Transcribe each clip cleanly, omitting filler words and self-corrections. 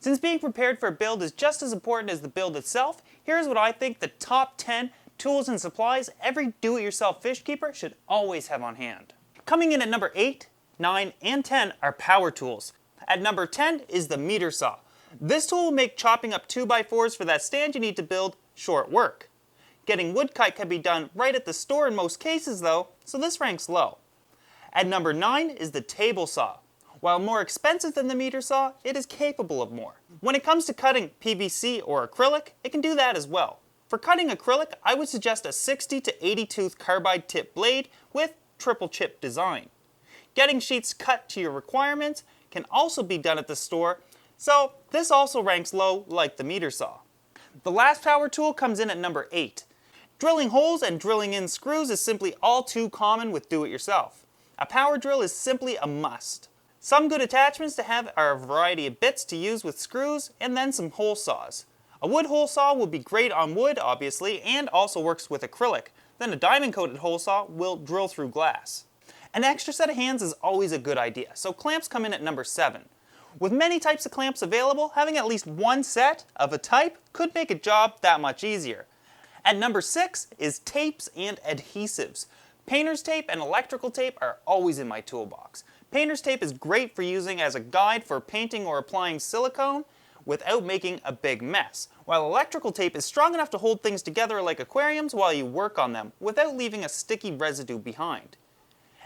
Since being prepared for a build is just as important as the build itself, here's what I think the top 10 tools and supplies every do-it-yourself fish keeper should always have on hand. Coming in at number 8, 9, and 10 are power tools. At number 10 is the meter saw. This tool will make chopping up 2x4s for that stand you need to build short work. Getting wood cut can be done right at the store in most cases though, so this ranks low. At number 9 is the table saw. While more expensive than the meter saw, it is capable of more. When it comes to cutting PVC or acrylic, it can do that as well. For cutting acrylic, I would suggest a 60 to 80 tooth carbide tip blade with triple chip design. Getting sheets cut to your requirements can also be done at the store, so this also ranks low like the meter saw. The last power tool comes in at number 8. Drilling holes and drilling in screws is simply all too common with do-it-yourself. A power drill is simply a must. Some good attachments to have are a variety of bits to use with screws and then some hole saws. A wood hole saw will be great on wood obviously and also works with acrylic. Then a diamond coated hole saw will drill through glass. An extra set of hands is always a good idea, so clamps come in at number 7. With many types of clamps available, having at least one set of a type could make a job that much easier. At number 6 is tapes and adhesives. Painter's tape and electrical tape are always in my toolbox. Painter's tape is great for using as a guide for painting or applying silicone without making a big mess, while electrical tape is strong enough to hold things together like aquariums while you work on them without leaving a sticky residue behind.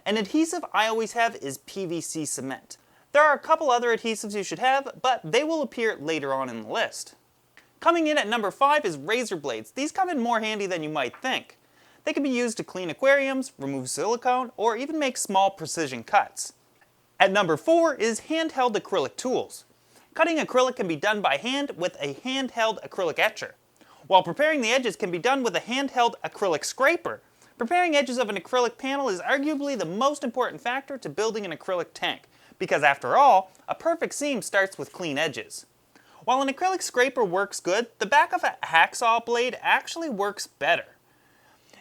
An adhesive I always have is PVC cement. There are a couple other adhesives you should have, but they will appear later on in the list. Coming in at number 5 is razor blades. These come in more handy than you might think. They can be used to clean aquariums, remove silicone, or even make small precision cuts. At number 4 is handheld acrylic tools. Cutting acrylic can be done by hand with a handheld acrylic etcher, while preparing the edges can be done with a handheld acrylic scraper. Preparing edges of an acrylic panel is arguably the most important factor to building an acrylic tank, because after all, a perfect seam starts with clean edges. While an acrylic scraper works good, the back of a hacksaw blade actually works better.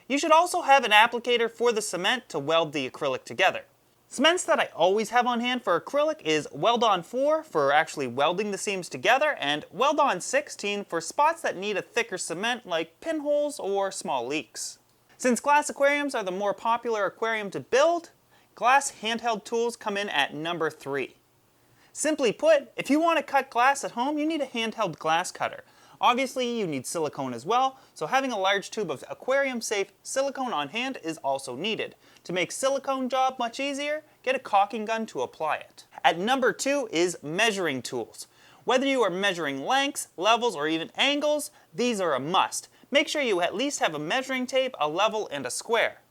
You should also have an applicator for the cement to weld the acrylic together. Cements that I always have on hand for acrylic is Weld-On 4 for actually welding the seams together and Weld-On 16 for spots that need a thicker cement like pinholes or small leaks. Since glass aquariums are the more popular aquarium to build, glass handheld tools come in at number 3. Simply put, if you want to cut glass at home, you need a handheld glass cutter. Obviously, you need silicone as well, so having a large tube of aquarium-safe silicone on hand is also needed. To make silicone job much easier, get a caulking gun to apply it. At number 2 is measuring tools. Whether you are measuring lengths, levels, or even angles, these are a must. Make sure you at least have a measuring tape, a level, and a square.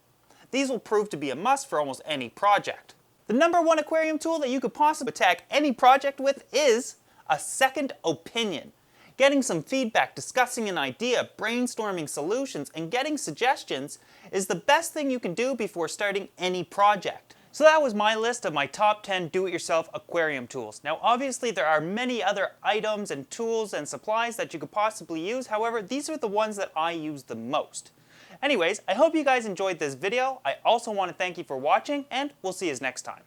These will prove to be a must for almost any project. The number 1 aquarium tool that you could possibly attack any project with is a second opinion. Getting some feedback, discussing an idea, brainstorming solutions, and getting suggestions is the best thing you can do before starting any project. So that was my list of my top 10 do-it-yourself aquarium tools. Now obviously there are many other items and tools and supplies that you could possibly use, however these are the ones that I use the most. Anyways, I hope you guys enjoyed this video. I also want to thank you for watching and we'll see you next time.